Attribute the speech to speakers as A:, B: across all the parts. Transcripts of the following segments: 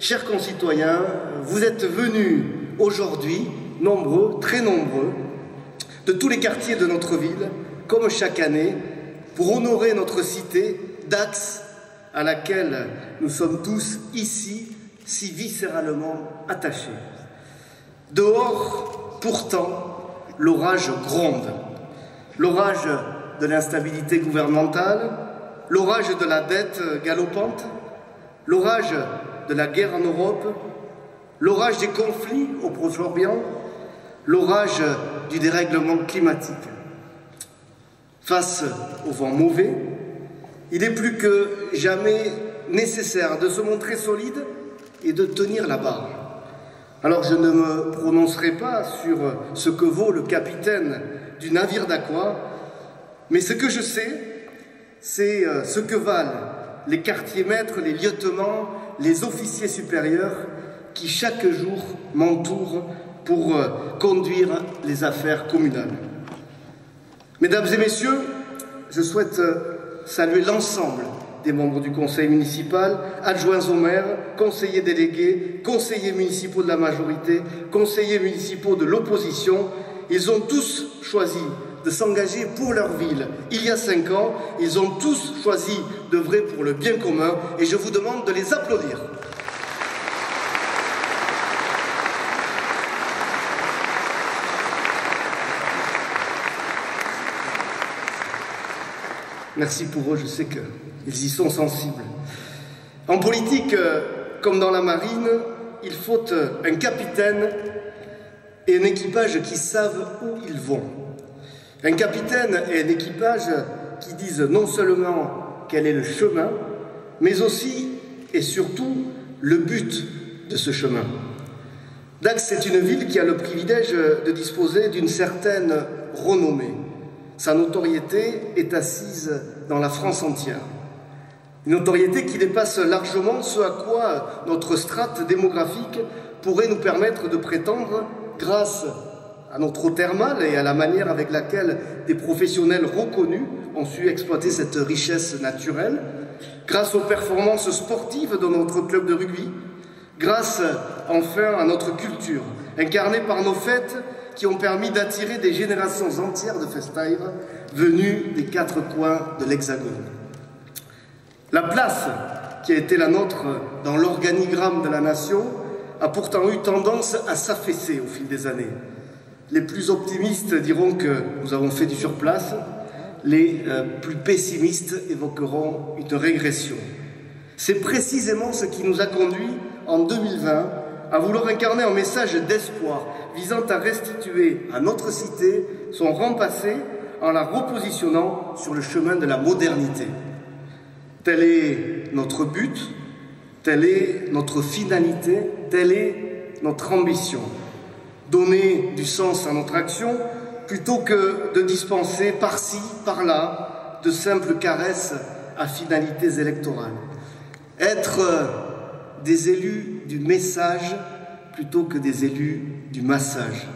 A: chers concitoyens, vous êtes venus aujourd'hui, nombreux, très nombreux, de tous les quartiers de notre ville, comme chaque année, pour honorer notre cité Dax, à laquelle nous sommes tous ici si viscéralement attachés. Dehors, pourtant, l'orage gronde. L'orage de l'instabilité gouvernementale, l'orage de la dette galopante, l'orage de la guerre en Europe, l'orage des conflits au Proche-Orient, l'orage du dérèglement climatique. Face au vent mauvais, il est plus que jamais nécessaire de se montrer solide et de tenir la barre. Alors je ne me prononcerai pas sur ce que vaut le capitaine du navire d'Aqua, mais ce que je sais, c'est ce que valent les quartiers maîtres, les lieutenants, les officiers supérieurs qui chaque jour m'entourent pour conduire les affaires communales. Mesdames et messieurs, je souhaite saluer l'ensemble des membres du conseil municipal, adjoints au maire, conseillers délégués, conseillers municipaux de la majorité, conseillers municipaux de l'opposition. Ils ont tous choisi de s'engager pour leur ville. Il y a 5 ans, ils ont tous choisi d'œuvrer pour le bien commun et je vous demande de les applaudir. Merci pour eux, je sais qu'ils y sont sensibles. En politique, comme dans la marine, il faut un capitaine et un équipage qui savent où ils vont. Un capitaine et un équipage qui disent non seulement quel est le chemin, mais aussi et surtout le but de ce chemin. Dax est une ville qui a le privilège de disposer d'une certaine renommée. Sa notoriété est assise dans la France entière. Une notoriété qui dépasse largement ce à quoi notre strate démographique pourrait nous permettre de prétendre grâce à notre eau thermale et à la manière avec laquelle des professionnels reconnus ont su exploiter cette richesse naturelle, grâce aux performances sportives de notre club de rugby, grâce enfin à notre culture, incarnée par nos fêtes qui ont permis d'attirer des générations entières de festivals venus des 4 coins de l'Hexagone. La place qui a été la nôtre dans l'organigramme de la nation a pourtant eu tendance à s'affaisser au fil des années. Les plus optimistes diront que nous avons fait du surplace, les plus pessimistes évoqueront une régression. C'est précisément ce qui nous a conduit en 2020 à vouloir incarner un message d'espoir visant à restituer à notre cité son rang passé en la repositionnant sur le chemin de la modernité. Tel est notre but, telle est notre finalité, telle est notre ambition. Donner du sens à notre action plutôt que de dispenser par-ci, par-là de simples caresses à finalités électorales. Être des élus du message plutôt que des élus du massage.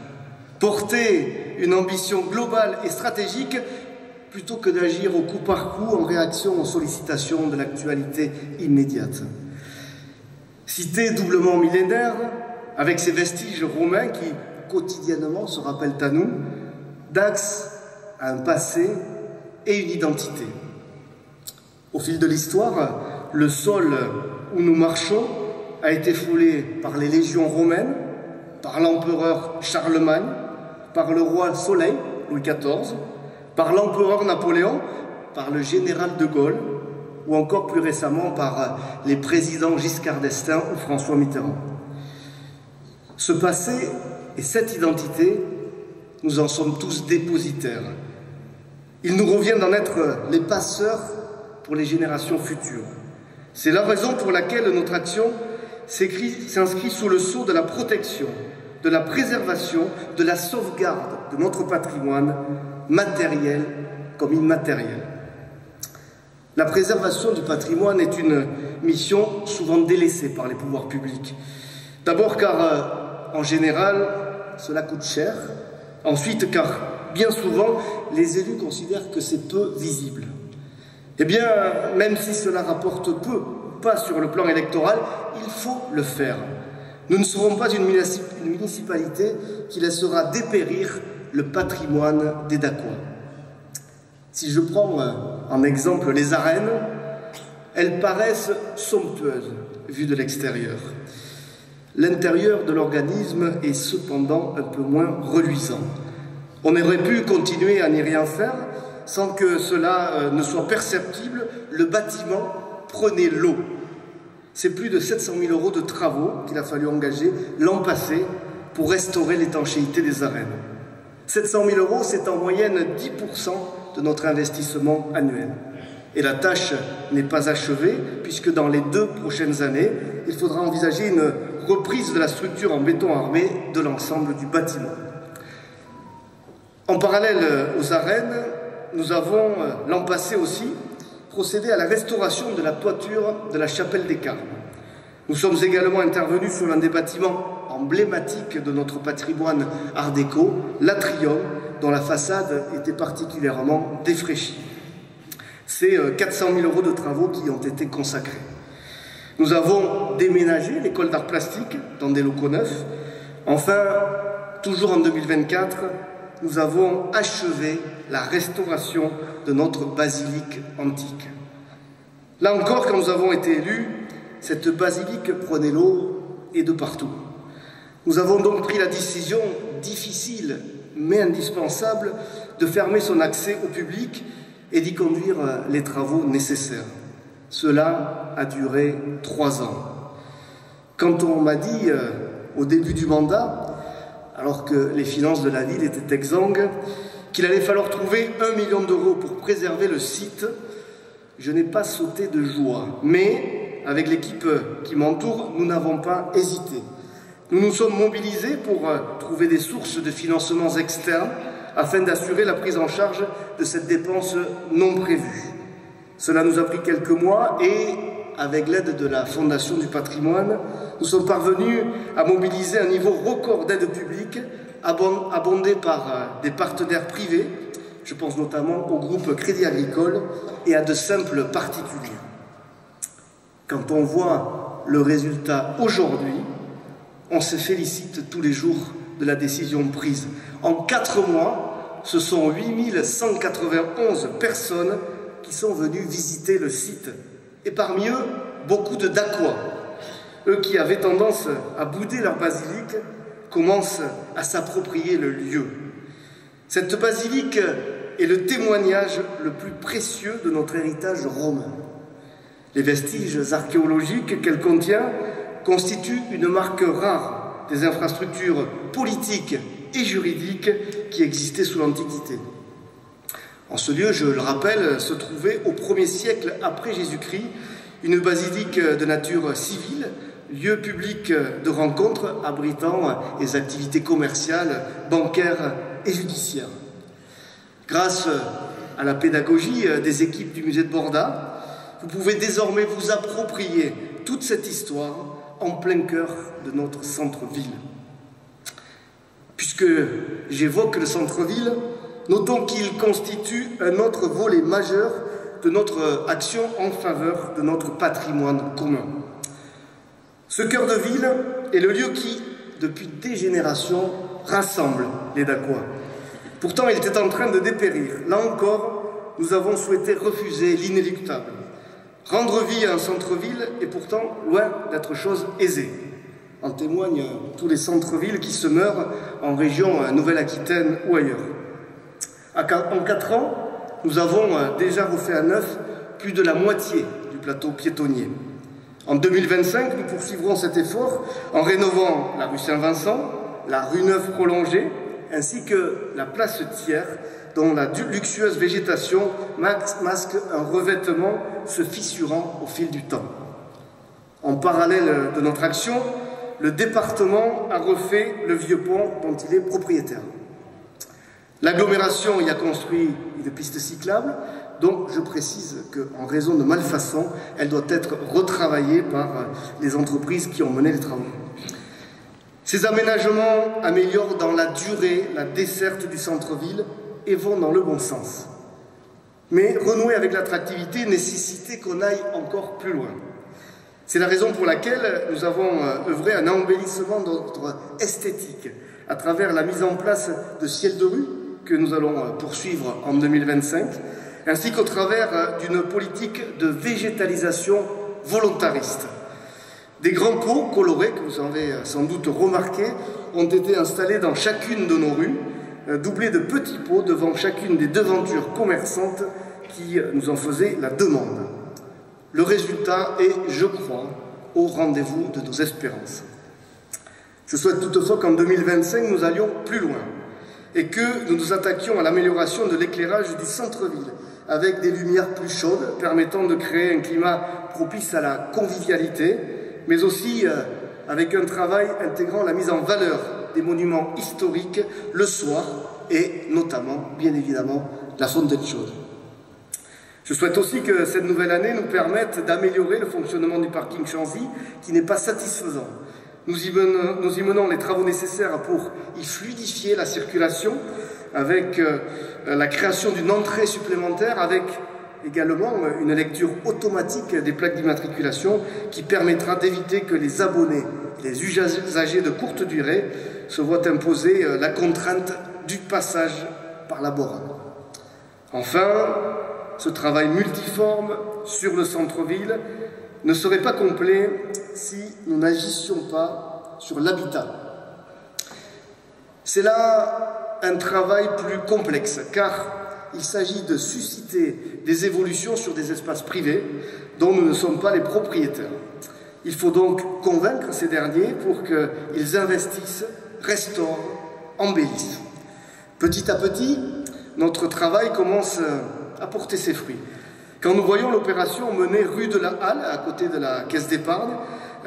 A: Porter une ambition globale et stratégique plutôt que d'agir au coup par coup en réaction aux sollicitations de l'actualité immédiate. Cité doublement millénaire, avec ses vestiges romains qui quotidiennement se rappellent à nous, Dax a un passé et une identité. Au fil de l'histoire, le sol où nous marchons a été foulé par les légions romaines, par l'empereur Charlemagne, par le roi Soleil, Louis XIV, par l'empereur Napoléon, par le général de Gaulle, ou encore plus récemment par les présidents Giscard d'Estaing ou François Mitterrand. Ce passé et cette identité, nous en sommes tous dépositaires. Il nous revient d'en être les passeurs pour les générations futures. C'est la raison pour laquelle notre action s'inscrit sous le sceau de la protection, de la préservation, de la sauvegarde de notre patrimoine, matériel comme immatériel. La préservation du patrimoine est une mission souvent délaissée par les pouvoirs publics. D'abord car, en général, cela coûte cher. Ensuite car, bien souvent, les élus considèrent que c'est peu visible. Eh bien, même si cela rapporte peu, pas sur le plan électoral, il faut le faire. Nous ne serons pas une municipalité qui laissera dépérir le patrimoine des Dacois. Si je prends en exemple les arènes, elles paraissent somptueuses vues de l'extérieur. L'intérieur de l'organisme est cependant un peu moins reluisant. On aurait pu continuer à n'y rien faire sans que cela ne soit perceptible. Le bâtiment prenait l'eau. C'est plus de 700 000 € de travaux qu'il a fallu engager l'an passé pour restaurer l'étanchéité des arènes. 700 000 €, c'est en moyenne 10% de notre investissement annuel. Et la tâche n'est pas achevée, puisque dans les 2 prochaines années, il faudra envisager une reprise de la structure en béton armé de l'ensemble du bâtiment. En parallèle aux arènes, nous avons, l'an passé aussi, procédé à la restauration de la toiture de la chapelle des Carmes. Nous sommes également intervenus sur l'un des bâtiments emblématiques de notre patrimoine art déco, l'atrium, dont la façade était particulièrement défraîchie. C'est 400 000 € de travaux qui ont été consacrés. Nous avons déménagé l'école d'art plastique dans des locaux neufs. Enfin, toujours en 2024, nous avons achevé la restauration de notre basilique antique. Là encore, quand nous avons été élus, cette basilique prenait l'eau et de partout. Nous avons donc pris la décision difficile mais indispensable de fermer son accès au public et d'y conduire les travaux nécessaires. Cela a duré 3 ans. Quand on m'a dit au début du mandat, alors que les finances de la ville étaient exsangues, qu'il allait falloir trouver 1 million d'euros pour préserver le site, je n'ai pas sauté de joie. Mais, avec l'équipe qui m'entoure, nous n'avons pas hésité. Nous nous sommes mobilisés pour trouver des sources de financements externes afin d'assurer la prise en charge de cette dépense non prévue. Cela nous a pris quelques mois et, avec l'aide de la Fondation du patrimoine, nous sommes parvenus à mobiliser un niveau record d'aide publique abondé par des partenaires privés, je pense notamment au groupe Crédit Agricole et à de simples particuliers. Quand on voit le résultat aujourd'hui, on se félicite tous les jours de la décision prise. En 4 mois, ce sont 8191 personnes qui sont venues visiter le site. Et parmi eux, beaucoup de Dacois. Eux qui avaient tendance à bouder leur basilique, commencent à s'approprier le lieu. Cette basilique est le témoignage le plus précieux de notre héritage romain. Les vestiges archéologiques qu'elle contient constituent une marque rare des infrastructures politiques et juridiques qui existaient sous l'Antiquité. En ce lieu, je le rappelle, se trouvait au 1er siècle après Jésus-Christ une basilique de nature civile, lieu public de rencontre abritant les activités commerciales, bancaires et judiciaires. Grâce à la pédagogie des équipes du musée de Borda, vous pouvez désormais vous approprier toute cette histoire en plein cœur de notre centre-ville. Puisque j'évoque le centre-ville, notons qu'il constitue un autre volet majeur de notre action en faveur de notre patrimoine commun. Ce cœur de ville est le lieu qui, depuis des générations, rassemble les Dacois. Pourtant, il était en train de dépérir. Là encore, nous avons souhaité refuser l'inéluctable. Rendre vie à un centre-ville est pourtant loin d'être chose aisée. En témoignent tous les centres-villes qui se meurent en région Nouvelle-Aquitaine ou ailleurs. En 4 ans, nous avons déjà refait à neuf plus de la moitié du plateau piétonnier. En 2025, nous poursuivrons cet effort en rénovant la rue Saint-Vincent, la rue Neuve prolongée, ainsi que la place Thiers, dont la luxueuse végétation masque un revêtement se fissurant au fil du temps. En parallèle de notre action, le département a refait le vieux pont dont il est propriétaire. L'agglomération y a construit une piste cyclable, dont je précise qu'en raison de malfaçons, elle doit être retravaillée par les entreprises qui ont mené les travaux. Ces aménagements améliorent dans la durée la desserte du centre-ville et vont dans le bon sens. Mais renouer avec l'attractivité nécessitait qu'on aille encore plus loin. C'est la raison pour laquelle nous avons œuvré à un embellissement d'ordre esthétique à travers la mise en place de ciels de rue que nous allons poursuivre en 2025, ainsi qu'au travers d'une politique de végétalisation volontariste. Des grands pots colorés, que vous avez sans doute remarqué, ont été installés dans chacune de nos rues, doublés de petits pots devant chacune des devantures commerçantes qui nous en faisaient la demande. Le résultat est, je crois, au rendez-vous de nos espérances. Je souhaite toutefois qu'en 2025, nous allions plus loin et que nous nous attaquions à l'amélioration de l'éclairage du centre-ville avec des lumières plus chaudes permettant de créer un climat propice à la convivialité, mais aussi avec un travail intégrant la mise en valeur des monuments historiques le soir et notamment, bien évidemment, la fontaine chaude. Je souhaite aussi que cette nouvelle année nous permette d'améliorer le fonctionnement du parking Chanzy qui n'est pas satisfaisant. Nous y menons les travaux nécessaires pour y fluidifier la circulation avec la création d'une entrée supplémentaire avec également une lecture automatique des plaques d'immatriculation qui permettra d'éviter que les abonnés, les usagers de courte durée se voient imposer la contrainte du passage par la borne. Enfin, ce travail multiforme sur le centre-ville ne serait pas complet si nous n'agissions pas sur l'habitat. C'est là un travail plus complexe, car il s'agit de susciter des évolutions sur des espaces privés dont nous ne sommes pas les propriétaires. Il faut donc convaincre ces derniers pour qu'ils investissent, restaurent, embellissent. Petit à petit, notre travail commence à porter ses fruits. Quand nous voyons l'opération menée rue de la Halle, à côté de la Caisse d'épargne,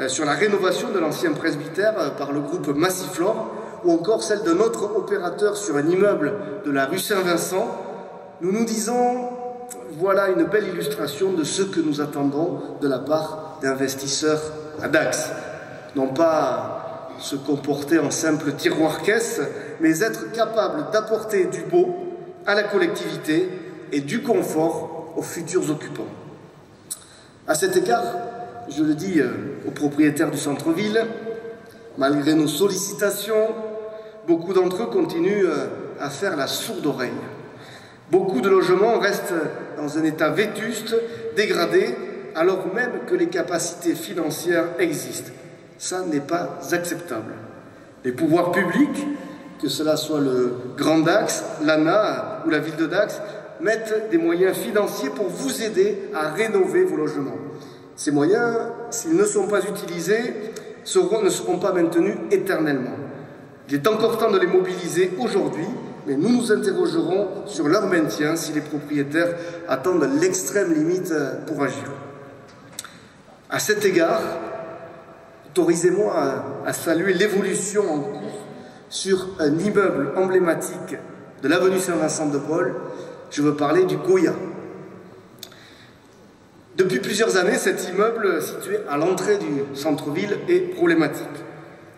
A: sur la rénovation de l'ancien presbytère par le groupe Massiflore, ou encore celle de notre opérateur sur un immeuble de la rue Saint-Vincent, nous nous disons, voilà une belle illustration de ce que nous attendons de la part d'investisseurs à Dax. Non pas se comporter en simple tiroir-caisse, mais être capable d'apporter du beau à la collectivité et du confort aux futurs occupants. À cet égard, je le dis aux propriétaires du centre-ville, malgré nos sollicitations, beaucoup d'entre eux continuent à faire la sourde oreille. Beaucoup de logements restent dans un état vétuste, dégradé, alors même que les capacités financières existent. Ça n'est pas acceptable. Les pouvoirs publics, que cela soit le Grand Dax, l'ANA ou la ville de Dax, mettent des moyens financiers pour vous aider à rénover vos logements. Ces moyens, s'ils ne sont pas utilisés, ne seront pas maintenus éternellement. Il est encore temps de les mobiliser aujourd'hui, mais nous nous interrogerons sur leur maintien si les propriétaires attendent l'extrême limite pour agir. À cet égard, autorisez-moi à saluer l'évolution en cours sur un immeuble emblématique de l'avenue Saint-Vincent-de-Paul. Je veux parler du Goya. Depuis plusieurs années, cet immeuble situé à l'entrée du centre-ville est problématique.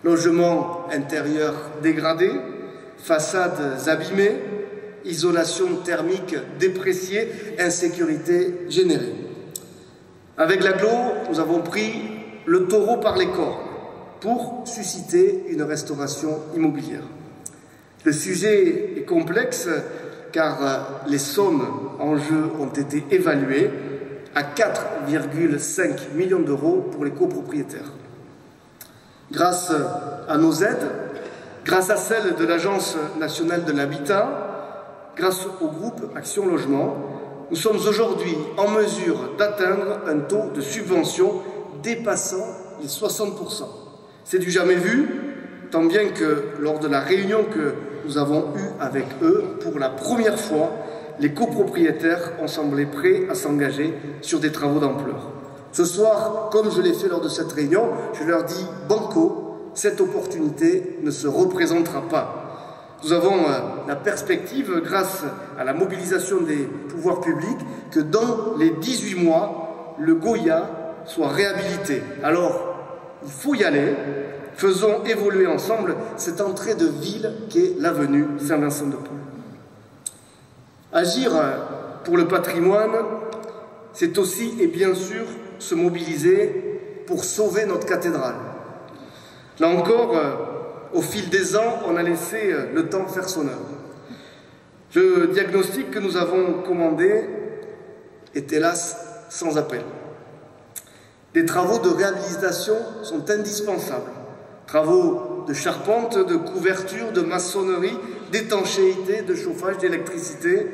A: Logement intérieur dégradé, façades abîmées, isolation thermique dépréciée, insécurité générée. Avec l'agglo, nous avons pris le taureau par les cornes pour susciter une restauration immobilière. Le sujet est complexe car les sommes en jeu ont été évaluées à 4,5 millions d'euros pour les copropriétaires. Grâce à nos aides, grâce à celles de l'Agence nationale de l'habitat, grâce au groupe Action Logement, nous sommes aujourd'hui en mesure d'atteindre un taux de subvention dépassant les 60%. C'est du jamais vu, tant bien que lors de la réunion que nous avons eue avec eux, pour la première fois, les copropriétaires ont semblé prêts à s'engager sur des travaux d'ampleur. Ce soir, comme je l'ai fait lors de cette réunion, je leur dis banco, cette opportunité ne se représentera pas. Nous avons la perspective, grâce à la mobilisation des pouvoirs publics, que dans les 18 mois, le Goya soit réhabilité. Alors, il faut y aller. Faisons évoluer ensemble cette entrée de ville qu'est l'avenue Saint-Vincent-de-Paul. Agir pour le patrimoine, c'est aussi et bien sûr se mobiliser pour sauver notre cathédrale. Là encore, au fil des ans, on a laissé le temps faire son œuvre. Le diagnostic que nous avons commandé est hélas sans appel. Des travaux de réhabilitation sont indispensables. Travaux de charpente, de couverture, de maçonnerie, d'étanchéité, de chauffage, d'électricité.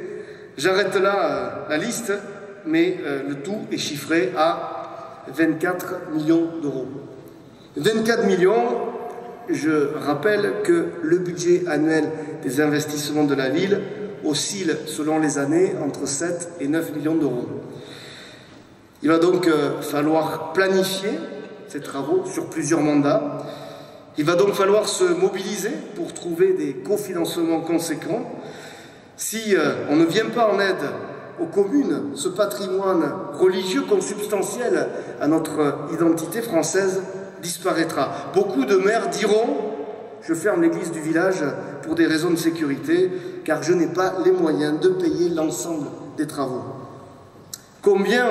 A: J'arrête là la liste, mais le tout est chiffré à 24 millions d'euros. 24 millions, je rappelle que le budget annuel des investissements de la ville oscille selon les années entre 7 et 9 millions d'euros. Il va donc falloir planifier ces travaux sur plusieurs mandats. Il va donc falloir se mobiliser pour trouver des cofinancements conséquents. Si on ne vient pas en aide aux communes, ce patrimoine religieux consubstantiel à notre identité française disparaîtra. Beaucoup de maires diront « Je ferme l'église du village pour des raisons de sécurité, car je n'ai pas les moyens de payer l'ensemble des travaux. » Combien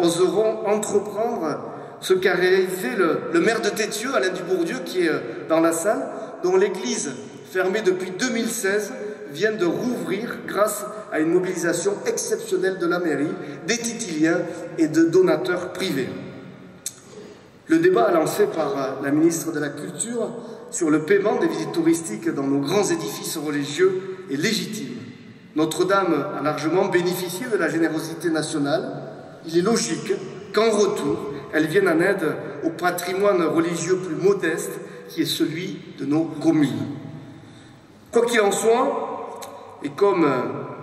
A: oseront entreprendre ce qu'a réalisé le maire de Tétieux, Alain Dubourdieu, qui est dans la salle, dont l'église, fermée depuis 2016, vient de rouvrir grâce à une mobilisation exceptionnelle de la mairie, des Titiliens et de donateurs privés. Le débat lancé par la ministre de la Culture sur le paiement des visites touristiques dans nos grands édifices religieux est légitime. Notre-Dame a largement bénéficié de la générosité nationale. Il est logique qu'en retour, elle vienne en aide au patrimoine religieux plus modeste qui est celui de nos communes. Quoi qu'il en soit, et comme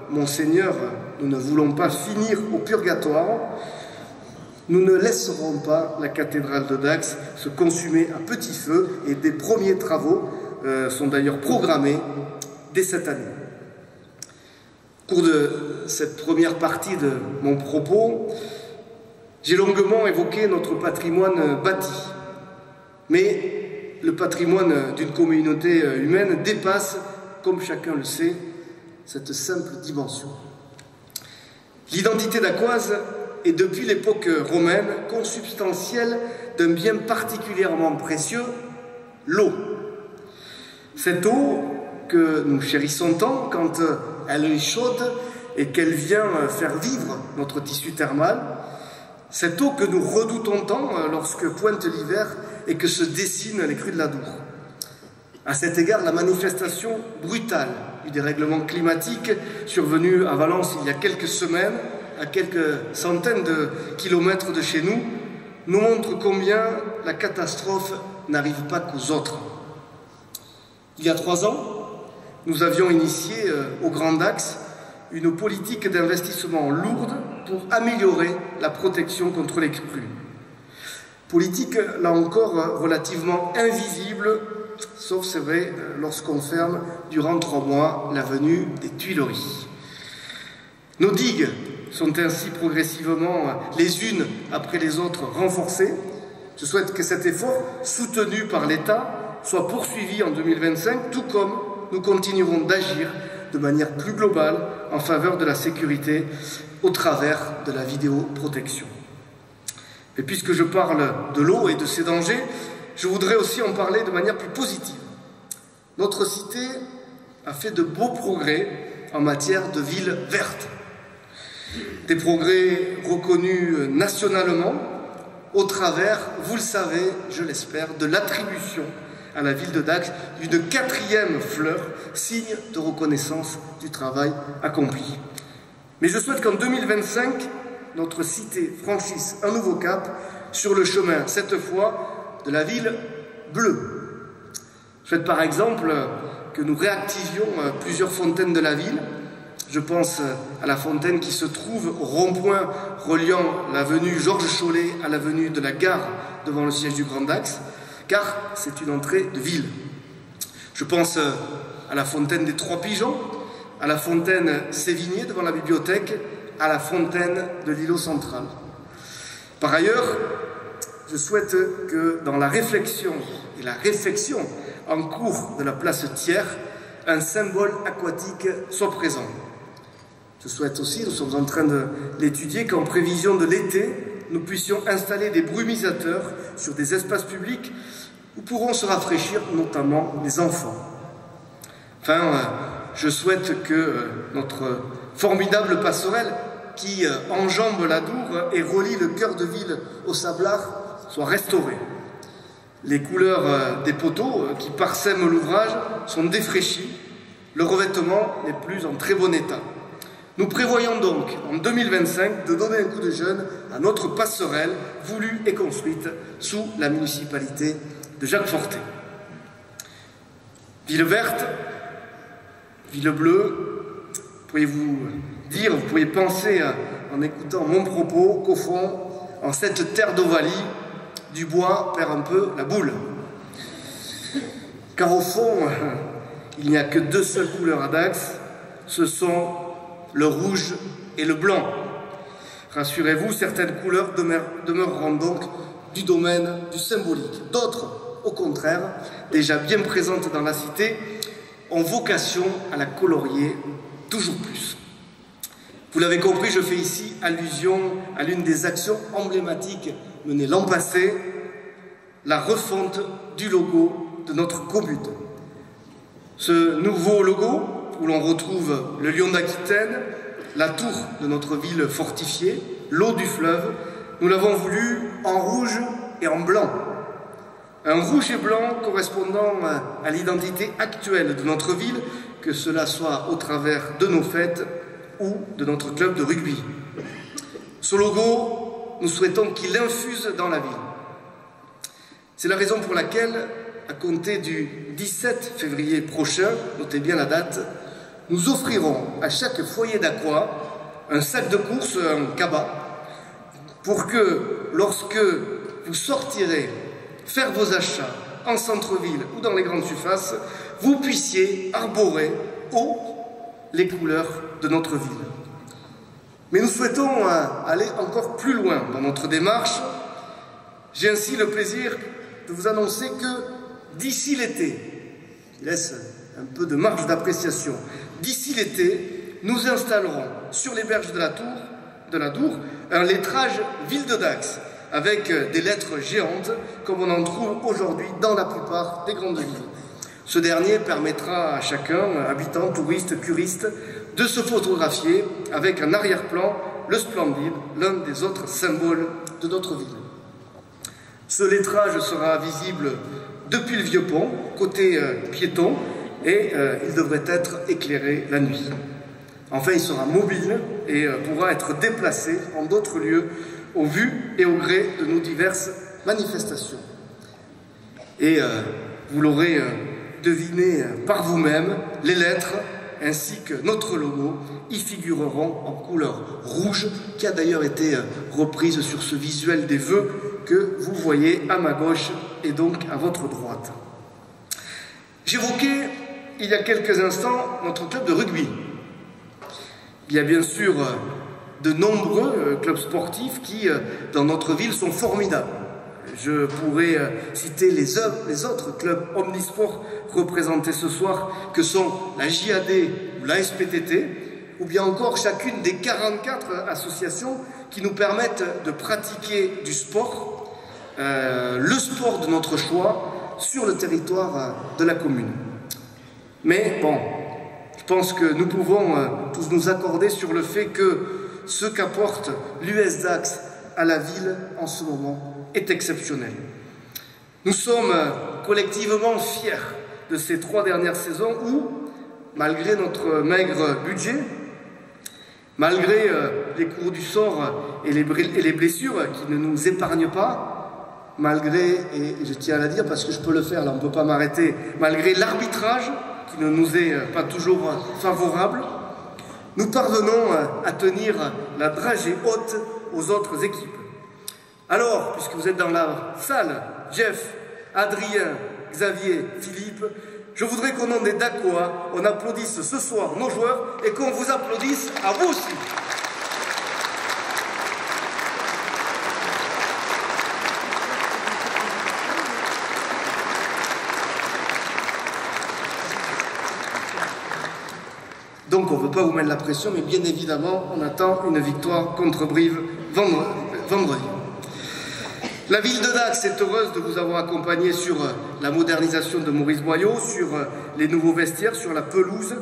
A: Monseigneur, nous ne voulons pas finir au purgatoire, nous ne laisserons pas la cathédrale de Dax se consumer à petit feu et des premiers travaux sont d'ailleurs programmés dès cette année. Au cours de cette première partie de mon propos, j'ai longuement évoqué notre patrimoine bâti. Mais le patrimoine d'une communauté humaine dépasse, comme chacun le sait, cette simple dimension. L'identité dacquoise est depuis l'époque romaine consubstantielle d'un bien particulièrement précieux, l'eau. Cette eau que nous chérissons tant quand elle est chaude et qu'elle vient faire vivre notre tissu thermal, cette eau que nous redoutons tant lorsque pointe l'hiver et que se dessinent les crues de l'Adour. À cet égard, la manifestation brutale du dérèglement climatique survenue à Valence il y a quelques semaines, à quelques centaines de kilomètres de chez nous, nous montre combien la catastrophe n'arrive pas qu'aux autres. Il y a 3 ans, nous avions initié au Grand Dax une politique d'investissement lourde pour améliorer la protection contre les crues. Politique, là encore, relativement invisible, sauf, c'est vrai, lorsqu'on ferme durant 3 mois l'avenue des Tuileries. Nos digues sont ainsi progressivement, les unes après les autres, renforcées. Je souhaite que cet effort, soutenu par l'État, soit poursuivi en 2025, tout comme nous continuerons d'agir de manière plus globale en faveur de la sécurité au travers de la vidéoprotection. Et puisque je parle de l'eau et de ses dangers, je voudrais aussi en parler de manière plus positive. Notre cité a fait de beaux progrès en matière de ville verte. Des progrès reconnus nationalement au travers, vous le savez, je l'espère, de l'attribution à la ville de Dax d'une 4e fleur, signe de reconnaissance du travail accompli. Mais je souhaite qu'en 2025, notre cité franchisse un nouveau cap sur le chemin, cette fois, de la ville bleue. Je souhaite par exemple que nous réactivions plusieurs fontaines de la ville. Je pense à la fontaine qui se trouve au rond-point reliant l'avenue Georges Chollet à l'avenue de la Gare devant le siège du Grand Dax, car c'est une entrée de ville. Je pense à la fontaine des 3 Pigeons, à la fontaine Sévigné devant la bibliothèque, à la fontaine de l'îlot central. Par ailleurs, je souhaite que dans la réflexion et la réfection en cours de la place Thiers, un symbole aquatique soit présent. Je souhaite aussi, nous sommes en train de l'étudier, qu'en prévision de l'été, nous puissions installer des brumisateurs sur des espaces publics où pourront se rafraîchir notamment les enfants. Enfin, je souhaite que notre formidable passerelle qui enjambe la Dour et relie le cœur de ville au Sablard soit restaurée. Les couleurs des poteaux qui parsèment l'ouvrage sont défraîchies, le revêtement n'est plus en très bon état. Nous prévoyons donc, en 2025, de donner un coup de jeune à notre passerelle, voulue et construite sous la municipalité de Jacques Fortet. Ville verte, ville bleue, pourriez-vous dire, vous pourriez penser, en écoutant mon propos, qu'au fond, en cette terre d'Ovalie, du bois perd un peu la boule. Car au fond, il n'y a que deux seules couleurs à Dax, ce sont le rouge et le blanc. Rassurez-vous, certaines couleurs demeureront donc du domaine du symbolique. D'autres, au contraire, déjà bien présentes dans la cité, ont vocation à la colorier toujours plus. Vous l'avez compris, je fais ici allusion à l'une des actions emblématiques menées l'an passé, la refonte du logo de notre commune. Ce nouveau logo, où l'on retrouve le lion d'Aquitaine, la tour de notre ville fortifiée, l'eau du fleuve, nous l'avons voulu en rouge et en blanc. Un rouge et blanc correspondant à l'identité actuelle de notre ville, que cela soit au travers de nos fêtes ou de notre club de rugby. Ce logo, nous souhaitons qu'il infuse dans la ville. C'est la raison pour laquelle, à compter du 17 février prochain, notez bien la date, nous offrirons à chaque foyer d'Aqua un sac de course, un cabas, pour que, lorsque vous sortirez faire vos achats en centre-ville ou dans les grandes surfaces, vous puissiez arborer haut les couleurs de notre ville. Mais nous souhaitons aller encore plus loin dans notre démarche. J'ai ainsi le plaisir de vous annoncer que d'ici l'été, qui laisse un peu de marge d'appréciation, d'ici l'été, nous installerons sur les berges de la Dour un lettrage Ville de Dax avec des lettres géantes comme on en trouve aujourd'hui dans la plupart des grandes villes. Ce dernier permettra à chacun, habitant, touriste, curiste, de se photographier avec un arrière-plan, le Splendide, l'un des autres symboles de notre ville. Ce lettrage sera visible depuis le Vieux-Pont, côté piéton, et il devrait être éclairé la nuit. Enfin, il sera mobile et pourra être déplacé en d'autres lieux au vu et au gré de nos diverses manifestations. Et vous l'aurez deviné par vous-même, les lettres ainsi que notre logo y figureront en couleur rouge, qui a d'ailleurs été reprise sur ce visuel des vœux que vous voyez à ma gauche et donc à votre droite. J'évoquais il y a quelques instants notre club de rugby. Il y a bien sûr de nombreux clubs sportifs qui, dans notre ville, sont formidables. Je pourrais citer les autres clubs omnisports représentés ce soir, que sont la JAD ou la SPTT, ou bien encore chacune des 44 associations qui nous permettent de pratiquer du sport, le sport de notre choix, sur le territoire de la commune. Mais bon, je pense que nous pouvons tous nous accorder sur le fait que ce qu'apporte l'US Dax à la ville en ce moment est exceptionnel. Nous sommes collectivement fiers de ces 3 dernières saisons où, malgré notre maigre budget, malgré les coups du sort et les blessures qui ne nous épargnent pas, malgré, et je tiens à la dire parce que je peux le faire, là on ne peut pas m'arrêter, malgré l'arbitrage qui ne nous est pas toujours favorable, nous parvenons à tenir la dragée haute aux autres équipes. Alors, puisque vous êtes dans la salle, Jeff, Adrien, Xavier, Philippe, je voudrais qu'au nom des Dacois, on applaudisse ce soir nos joueurs et qu'on vous applaudisse à vous aussi. Donc on ne veut pas vous mettre la pression, mais bien évidemment, on attend une victoire contre Brive vendredi. La ville de Dax est heureuse de vous avoir accompagné sur la modernisation de Maurice Boyau, sur les nouveaux vestiaires, sur la pelouse,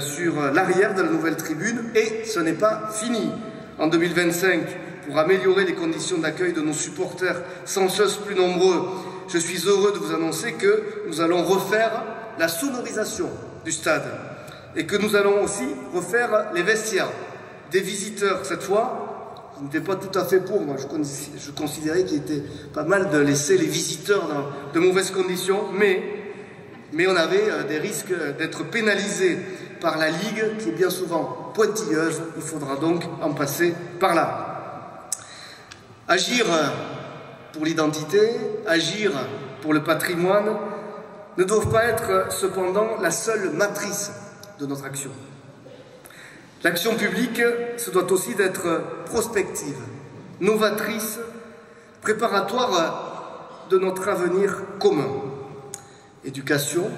A: sur l'arrière de la nouvelle tribune. Et ce n'est pas fini. En 2025, pour améliorer les conditions d'accueil de nos supporters sans cesse plus nombreux, je suis heureux de vous annoncer que nous allons refaire la sonorisation du stade et que nous allons aussi refaire les vestiaires des visiteurs. Cette fois, je n'étais pas tout à fait pour, moi je considérais qu'il était pas mal de laisser les visiteurs dans de mauvaises conditions, mais on avait des risques d'être pénalisés par la Ligue qui est bien souvent pointilleuse. Il faudra donc en passer par là. Agir pour l'identité, agir pour le patrimoine ne doivent pas être cependant la seule matrice de notre action. L'action publique se doit aussi d'être prospective, novatrice, préparatoire de notre avenir commun. Éducation,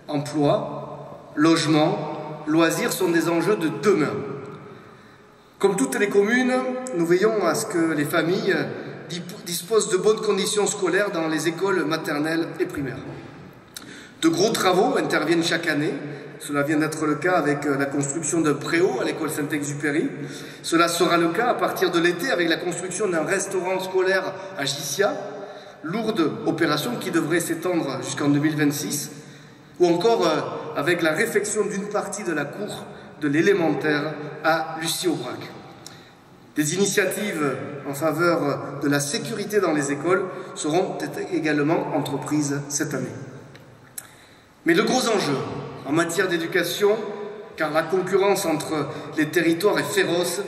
A: emploi, logement, loisirs sont des enjeux de demain. Comme toutes les communes, nous veillons à ce que les familles disposent de bonnes conditions scolaires dans les écoles maternelles et primaires. De gros travaux interviennent chaque année. Cela vient d'être le cas avec la construction d'un préau à l'école Saint-Exupéry. Cela sera le cas à partir de l'été avec la construction d'un restaurant scolaire à Gissia. Lourde opération qui devrait s'étendre jusqu'en 2026. Ou encore avec la réfection d'une partie de la cour de l'élémentaire à Lucie-Aubrac. Des initiatives en faveur de la sécurité dans les écoles seront également entreprises cette année. Mais le gros enjeu en matière d'éducation, car la concurrence entre les territoires est féroce,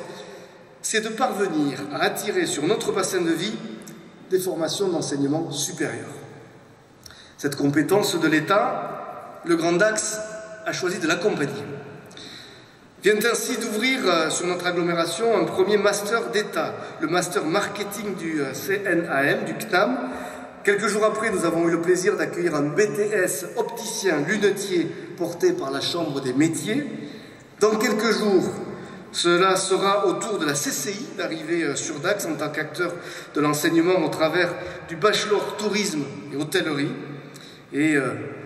A: c'est de parvenir à attirer sur notre bassin de vie des formations d'enseignement supérieur. Cette compétence de l'État, le Grand Dax a choisi de l'accompagner. Vient ainsi d'ouvrir sur notre agglomération un premier master d'État, le master marketing du CNAM, du CNAM. Quelques jours après, nous avons eu le plaisir d'accueillir un BTS opticien lunetier porté par la Chambre des métiers. Dans quelques jours, cela sera au tour de la CCI d'arriver sur Dax en tant qu'acteur de l'enseignement au travers du bachelor tourisme et hôtellerie. Et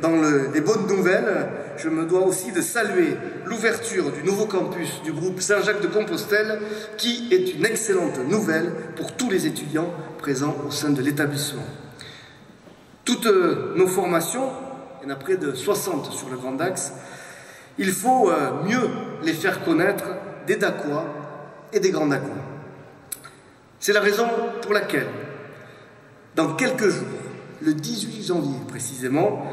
A: dans les bonnes nouvelles, je me dois aussi de saluer l'ouverture du nouveau campus du groupe Saint-Jacques de Compostelle, qui est une excellente nouvelle pour tous les étudiants présents au sein de l'établissement. Toutes nos formations, il y en a près de 60 sur le Grand Dax, il faut mieux les faire connaître des Dacois et des Grands Dacois. C'est la raison pour laquelle, dans quelques jours, le 18 janvier précisément,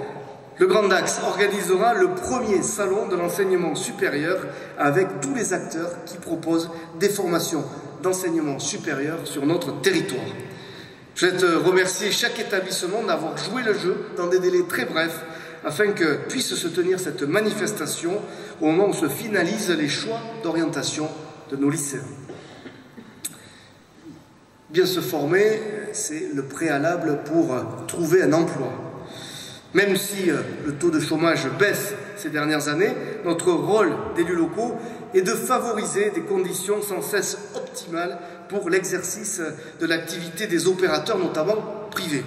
A: le Grand Dax organisera le premier salon de l'enseignement supérieur avec tous les acteurs qui proposent des formations d'enseignement supérieur sur notre territoire. Je souhaite remercier chaque établissement d'avoir joué le jeu dans des délais très brefs afin que puisse se tenir cette manifestation au moment où se finalisent les choix d'orientation de nos lycéens. Bien se former, c'est le préalable pour trouver un emploi. Même si le taux de chômage baisse ces dernières années, notre rôle d'élus locaux est de favoriser des conditions sans cesse optimales pour l'exercice de l'activité des opérateurs, notamment privés.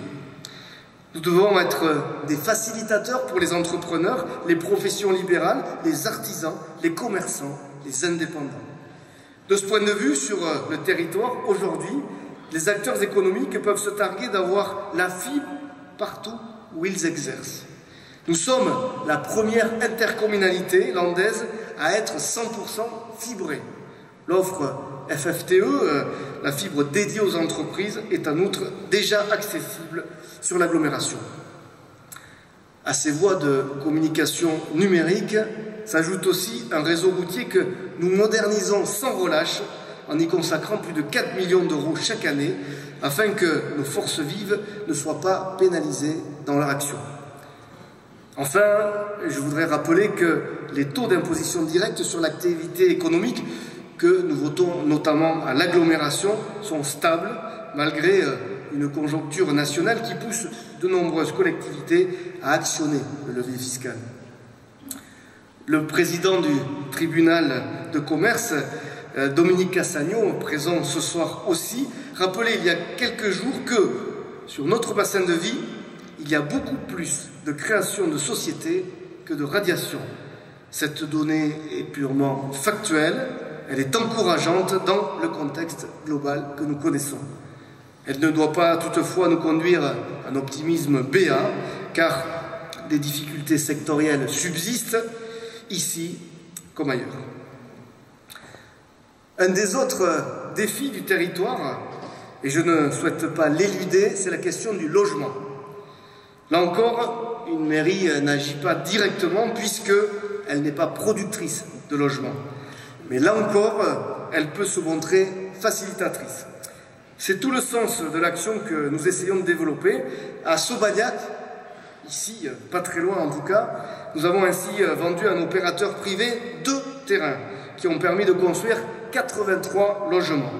A: Nous devons être des facilitateurs pour les entrepreneurs, les professions libérales, les artisans, les commerçants, les indépendants. De ce point de vue, sur le territoire, aujourd'hui, les acteurs économiques peuvent se targuer d'avoir la fibre partout où ils exercent. Nous sommes la première intercommunalité landaise à être 100% fibrée. L'offre FFTE, la fibre dédiée aux entreprises, est en outre déjà accessible sur l'agglomération. À ces voies de communication numérique s'ajoute aussi un réseau routier que nous modernisons sans relâche en y consacrant plus de 4 millions d'euros chaque année afin que nos forces vives ne soient pas pénalisées dans leur action. Enfin, je voudrais rappeler que les taux d'imposition directe sur l'activité économique que nous votons notamment à l'agglomération sont stables malgré une conjoncture nationale qui pousse de nombreuses collectivités à actionner le levier fiscal. Le président du tribunal de commerce, Dominique Cassagno, présent ce soir aussi, rappelait il y a quelques jours que, sur notre bassin de vie, il y a beaucoup plus de création de sociétés que de radiation. Cette donnée est purement factuelle, elle est encourageante dans le contexte global que nous connaissons. Elle ne doit pas toutefois nous conduire à un optimisme béat, car des difficultés sectorielles subsistent, ici comme ailleurs. Un des autres défis du territoire, et je ne souhaite pas l'éluder, c'est la question du logement. Là encore, une mairie n'agit pas directement puisqu'elle n'est pas productrice de logement. Mais là encore, elle peut se montrer facilitatrice. C'est tout le sens de l'action que nous essayons de développer. À Saubagnac, ici, pas très loin en tout cas, nous avons ainsi vendu à un opérateur privé 2 terrains qui ont permis de construire 83 logements.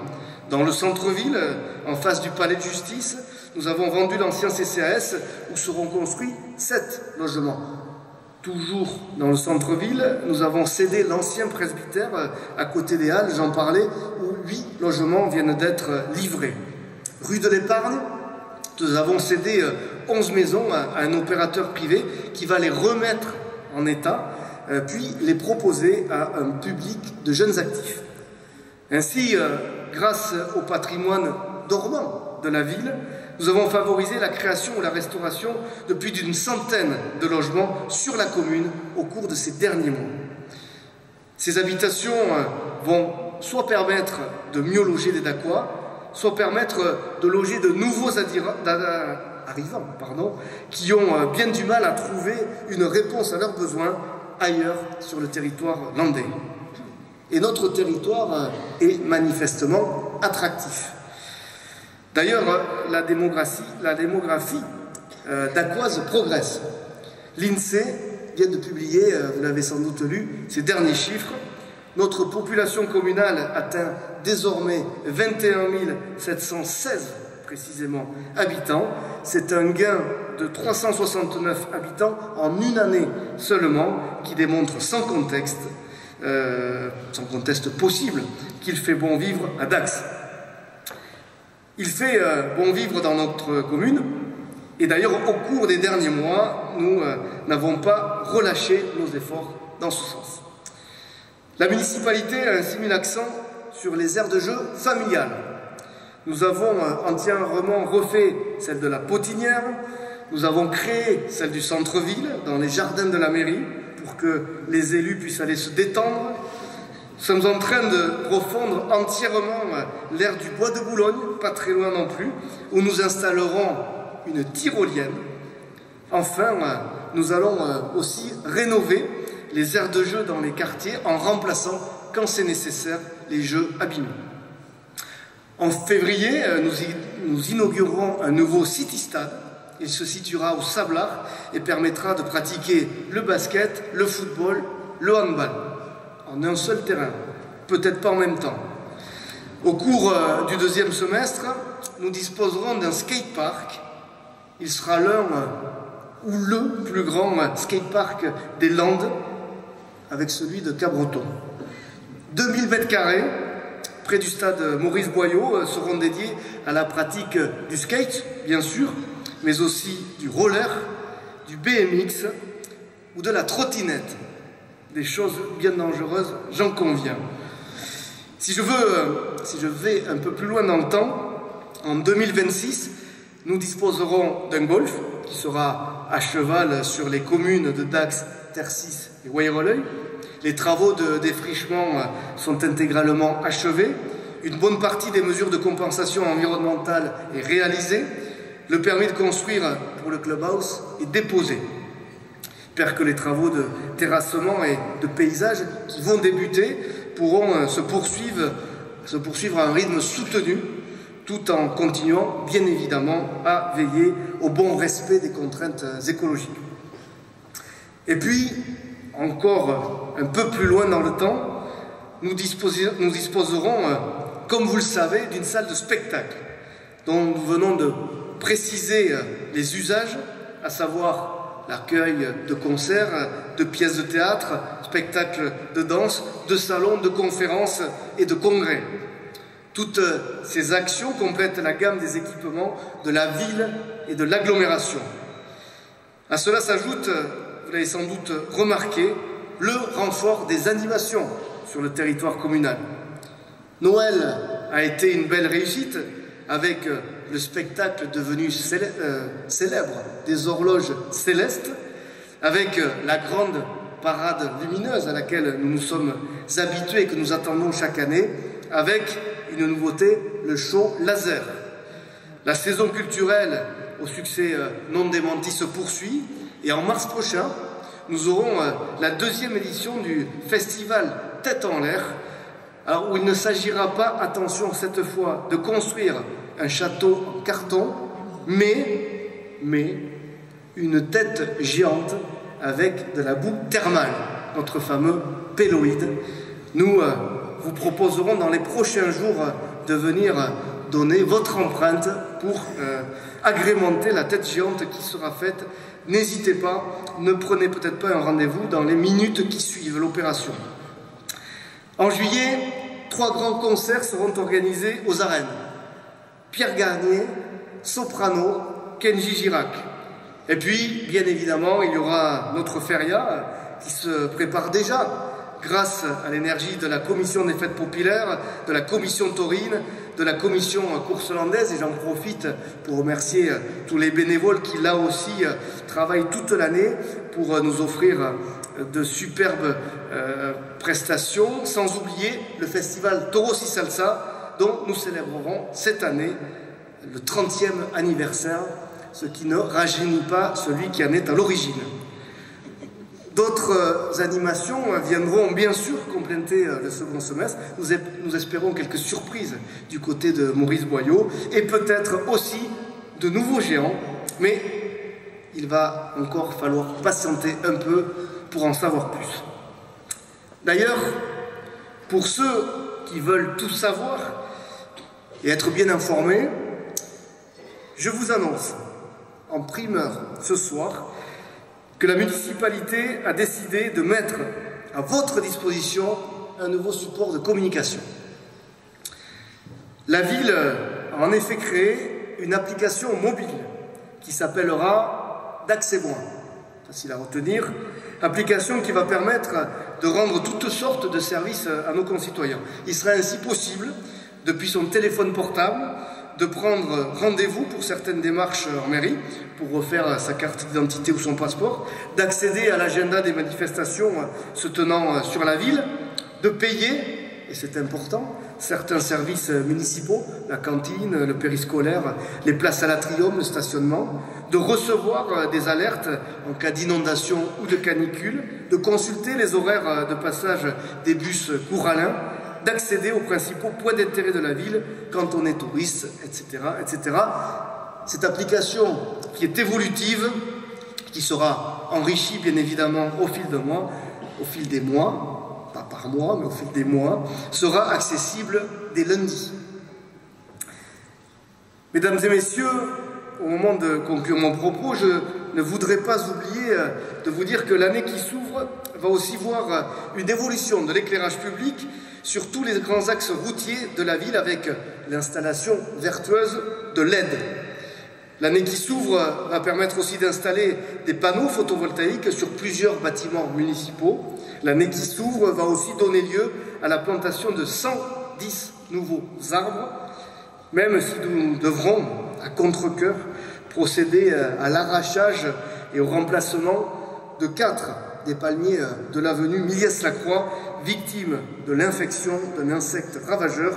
A: Dans le centre-ville, en face du palais de justice, nous avons vendu l'ancien CCAS où seront construits 7 logements. Toujours dans le centre-ville, nous avons cédé l'ancien presbytère à côté des Halles, j'en parlais, où 8 logements viennent d'être livrés. Rue de l'Épargne, nous avons cédé 11 maisons à un opérateur privé qui va les remettre en état, puis les proposer à un public de jeunes actifs. Ainsi, grâce au patrimoine dormant de la ville, nous avons favorisé la création ou la restauration de plus d'une centaine de logements sur la commune au cours de ces derniers mois. Ces habitations vont soit permettre de mieux loger les Dacois, soit permettre de loger de nouveaux arrivants qui ont bien du mal à trouver une réponse à leurs besoins ailleurs sur le territoire landais. Et notre territoire est manifestement attractif. D'ailleurs, la démographie dacoise progresse. L'INSEE vient de publier, vous l'avez sans doute lu, ses derniers chiffres. Notre population communale atteint désormais 21 716 précisément habitants. C'est un gain de 369 habitants en une année seulement, qui démontre sans conteste possible qu'il fait bon vivre à Dax. Il fait bon vivre dans notre commune, et d'ailleurs au cours des derniers mois, nous n'avons pas relâché nos efforts dans ce sens. La municipalité a ainsi mis l'accent sur les aires de jeu familiales. Nous avons entièrement refait celle de la Potinière, nous avons créé celle du centre-ville, dans les jardins de la mairie, pour que les élus puissent aller se détendre. Nous sommes en train de refondre entièrement l'aire du Bois de Boulogne, pas très loin non plus, où nous installerons une tyrolienne. Enfin, nous allons aussi rénover les aires de jeu dans les quartiers en remplaçant, quand c'est nécessaire, les jeux abîmés. En février, nous inaugurerons un nouveau city-stade. Il se situera au Sablard et permettra de pratiquer le basket, le football, le handball en un seul terrain, peut-être pas en même temps. Au cours du deuxième semestre, nous disposerons d'un skatepark. Il sera l'un ou le plus grand skatepark des Landes, avec celui de Cabreton. 2000 m², près du stade Maurice Boyau, seront dédiés à la pratique du skate, bien sûr, mais aussi du roller, du BMX ou de la trottinette. Des choses bien dangereuses, j'en conviens. Si je vais un peu plus loin dans le temps, en 2026, nous disposerons d'un golf qui sera à cheval sur les communes de Dax, Tercis et Wayroleuil. Les travaux de défrichement sont intégralement achevés. Une bonne partie des mesures de compensation environnementale est réalisée. Le permis de construire pour le clubhouse est déposé. J'espère que les travaux de terrassement et de paysage qui vont débuter pourront se poursuivre à un rythme soutenu, tout en continuant bien évidemment à veiller au bon respect des contraintes écologiques. Et puis, encore un peu plus loin dans le temps, nous disposerons, comme vous le savez, d'une salle de spectacle dont nous venons de préciser les usages, à savoir l'accueil de concerts, de pièces de théâtre, spectacles de danse, de salons, de conférences et de congrès. Toutes ces actions complètent la gamme des équipements de la ville et de l'agglomération. À cela s'ajoute, vous l'avez sans doute remarqué, le renfort des animations sur le territoire communal. Noël a été une belle réussite avec le spectacle devenu célèbre des horloges célestes, avec la grande parade lumineuse à laquelle nous nous sommes habitués et que nous attendons chaque année, avec une nouveauté, le show laser. La saison culturelle au succès non démenti se poursuit et en mars prochain, nous aurons la deuxième édition du festival Tête en l'air, alors où il ne s'agira pas, attention cette fois, de construire un château en carton, mais une tête géante avec de la boue thermale, notre fameux péloïde. Nous vous proposerons dans les prochains jours de venir donner votre empreinte pour agrémenter la tête géante qui sera faite. N'hésitez pas, ne prenez peut-être pas un rendez-vous dans les minutes qui suivent l'opération. En juillet, 3 grands concerts seront organisés aux arènes. Pierre Garnier, soprano, Kenji Girac. Et puis, bien évidemment, il y aura notre feria qui se prépare déjà grâce à l'énergie de la commission des fêtes populaires, de la commission taurine, de la commission course landaise. Et j'en profite pour remercier tous les bénévoles qui, là aussi, travaillent toute l'année pour nous offrir de superbes prestations, sans oublier le festival Toros y Salsa, dont nous célébrerons cette année le 30e anniversaire, ce qui ne rajeunit pas celui qui en est à l'origine. D'autres animations viendront bien sûr compléter le second semestre. Nous espérons quelques surprises du côté de Maurice Boyau et peut-être aussi de nouveaux géants, mais il va encore falloir patienter un peu pour en savoir plus. D'ailleurs, pour ceux qui veulent tout savoir et être bien informés, je vous annonce en primeur ce soir que la municipalité a décidé de mettre à votre disposition un nouveau support de communication. La ville a en effet créé une application mobile qui s'appellera d'accès moins, facile à retenir, application qui va permettre de rendre toutes sortes de services à nos concitoyens. Il sera ainsi possible, depuis son téléphone portable, de prendre rendez-vous pour certaines démarches en mairie, pour refaire sa carte d'identité ou son passeport, d'accéder à l'agenda des manifestations se tenant sur la ville, de payer, et c'est important, certains services municipaux, la cantine, le périscolaire, les places à l'atrium, le stationnement, de recevoir des alertes en cas d'inondation ou de canicule, de consulter les horaires de passage des bus Couralin, d'accéder aux principaux points d'intérêt de la ville quand on est touriste, etc., etc. Cette application qui est évolutive, qui sera enrichie bien évidemment au fil des mois, pas par mois, mais au fil des mois, sera accessible dès lundi. Mesdames et messieurs, au moment de conclure mon propos, je ne voudrais pas oublier de vous dire que l'année qui s'ouvre va aussi voir une évolution de l'éclairage public sur tous les grands axes routiers de la ville avec l'installation vertueuse de LED. L'année qui s'ouvre va permettre aussi d'installer des panneaux photovoltaïques sur plusieurs bâtiments municipaux. L'année qui s'ouvre va aussi donner lieu à la plantation de 110 nouveaux arbres, même si nous devrons, à contre-cœur, procéder à l'arrachage et au remplacement de 4 des palmiers de l'avenue Miliès-Lacroix, victimes de l'infection d'un insecte ravageur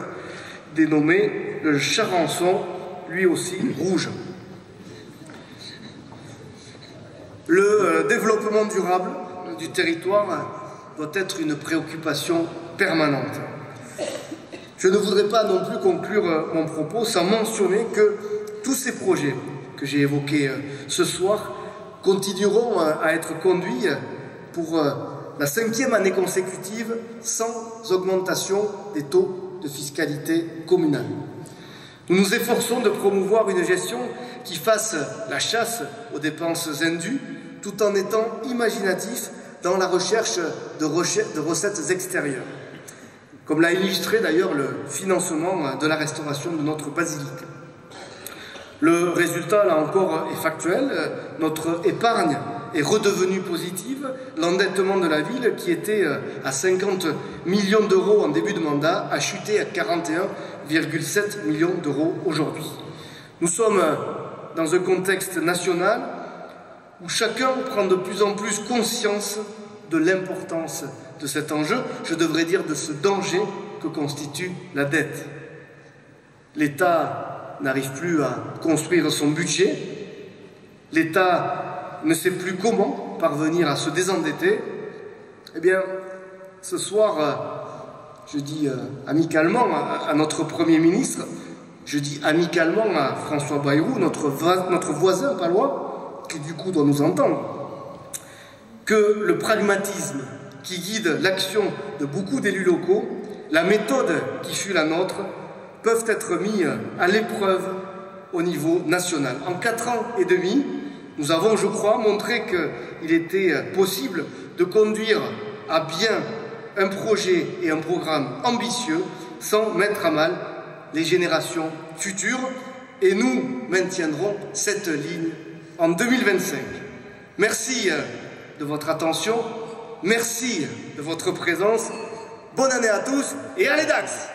A: dénommé le charançon, lui aussi rouge. Le développement durable du territoire doit être une préoccupation permanente. Je ne voudrais pas non plus conclure mon propos sans mentionner que tous ces projets que j'ai évoqués ce soir continueront à être conduits pour la 5e année consécutive sans augmentation des taux de fiscalité communale. Nous nous efforçons de promouvoir une gestion qui fasse la chasse aux dépenses indues tout en étant imaginatif dans la recherche de recettes extérieures. comme l'a illustré d'ailleurs le financement de la restauration de notre basilique. Le résultat, là encore, est factuel. Notre épargne est redevenue positive. L'endettement de la ville, qui était à 50 millions d'euros en début de mandat, a chuté à 41,7 millions d'euros aujourd'hui. Nous sommes dans un contexte national où chacun prend de plus en plus conscience de l'importance de cet enjeu, je devrais dire de ce danger que constitue la dette. L'État n'arrive plus à construire son budget, l'État ne sait plus comment parvenir à se désendetter. Eh bien, ce soir, je dis amicalement à notre Premier ministre, je dis amicalement à François Bayrou, notre voisin palois, qui du coup doit nous entendre, que le pragmatisme qui guide l'action de beaucoup d'élus locaux, la méthode qui fut la nôtre, peuvent être mis à l'épreuve au niveau national. En 4 ans et demi, nous avons, je crois, montré qu'il était possible de conduire à bien un projet et un programme ambitieux sans mettre à mal les générations futures, et nous maintiendrons cette ligne en 2025. Merci de votre attention, merci de votre présence, bonne année à tous et allez Dax!